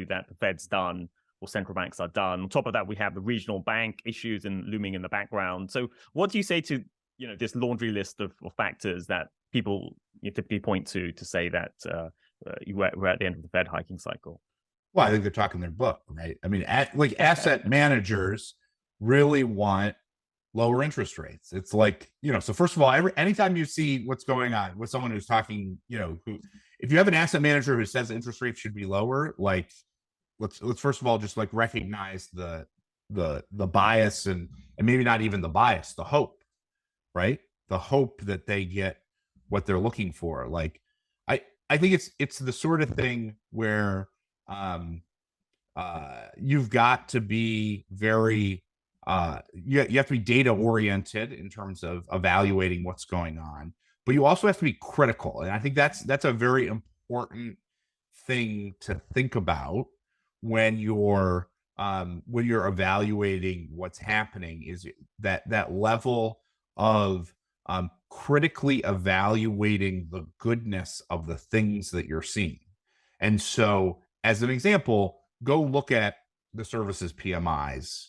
that the Fed's done or central banks are done. On top of that, we have the regional bank issues and looming in the background. So what do you say to this laundry list of factors that people typically point to say that we're at the end of the Fed hiking cycle? Well, I think they're talking their book, right? I mean, asset managers really want lower interest rates. It's like, so first of all, anytime you see what's going on with someone who's talking, if you have an asset manager who says interest rates should be lower, like let's first of all just like recognize the bias and maybe not even the bias, the hope, right? The hope that they get what they're looking for. Like I think it's the sort of thing where you've got to be very you have to be data oriented in terms of evaluating what's going on, but you also have to be critical. And I think that's a very important thing to think about when you're evaluating what's happening, is that level of critically evaluating the goodness of the things that you're seeing. And so, as an example, go look at the services PMIs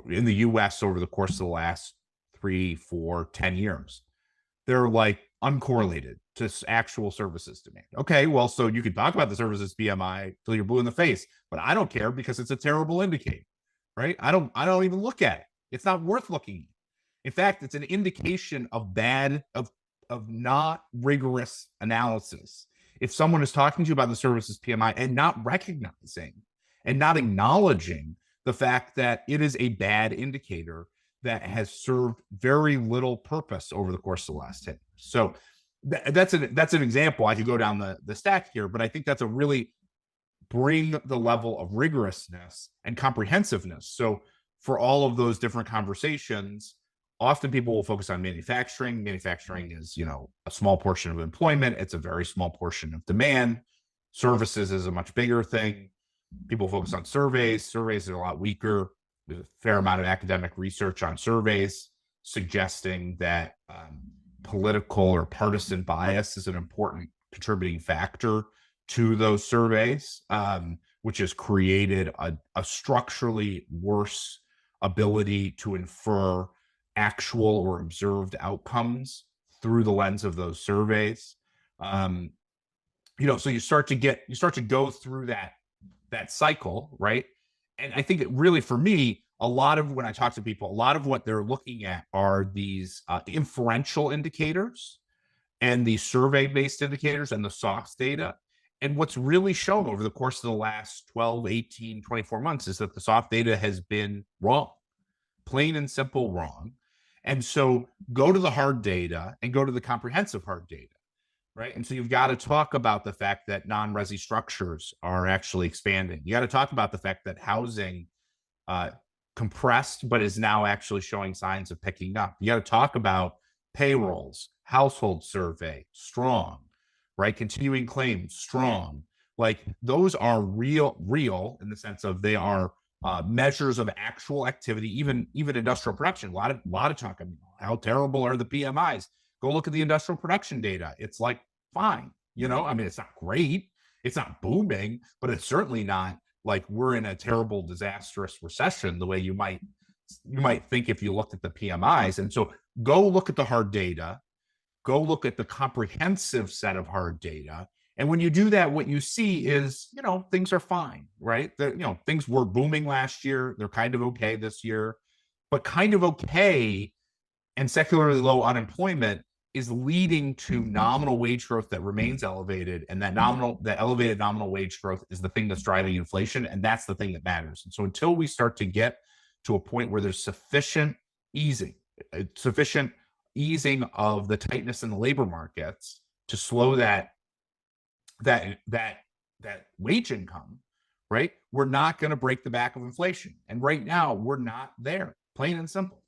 in the US over the course of the last 3, 4, 10 years. They're like uncorrelated to actual services demand. Okay, well, so you can talk about the services PMI till you're blue in the face, but I don't care because it's a terrible indicator, right? I don't even look at it. It's not worth looking at. In fact, it's an indication of not rigorous analysis. If someone is talking to you about the services PMI and not recognizing and not acknowledging the fact that it is a bad indicator that has served very little purpose over the course of the last 10 years. So that's an example. I could go down the stack here, but I think that's a really bring the level of rigorousness and comprehensiveness. So for all of those different conversations, often people will focus on manufacturing. Manufacturing is, a small portion of employment. It's a very small portion of demand. Services is a much bigger thing. People focus on surveys. Surveys are a lot weaker. There's a fair amount of academic research on surveys suggesting that political or partisan bias is an important contributing factor to those surveys, which has created a structurally worse ability to infer actual or observed outcomes through the lens of those surveys. So you start to go through that cycle, right? And I think it really, for me, when I talk to people, a lot of what they're looking at are these inferential indicators and the survey-based indicators and the soft data. And what's really shown over the course of the last 12, 18, 24 months is that the soft data has been wrong, plain and simple wrong. And so go to the hard data and go to the comprehensive hard data, right? And so you've got to talk about the fact that non-resi structures are actually expanding. You got to talk about the fact that housing compressed, but is now actually showing signs of picking up. You got to talk about payrolls, household survey, strong, right? Continuing claims, strong. Like those are real in the sense of they are measures of actual activity, even industrial production. A lot of talk about how terrible are the PMIs. Go look at the industrial production data. It's like fine, it's not great, it's not booming, but it's certainly not like we're in a terrible, disastrous recession the way you might think if you looked at the PMIs. And so go look at the hard data, go look at the comprehensive set of hard data. And when you do that, what you see is, things are fine, right? Things were booming last year. They're kind of okay this year, but kind of okay and secularly low unemployment is leading to nominal wage growth that remains elevated. And that elevated nominal wage growth is the thing that's driving inflation. And that's the thing that matters. And so until we start to get to a point where there's sufficient easing of the tightness in the labor markets to slow that wage income, right? We're not going to break the back of inflation. And right now we're not there, plain and simple.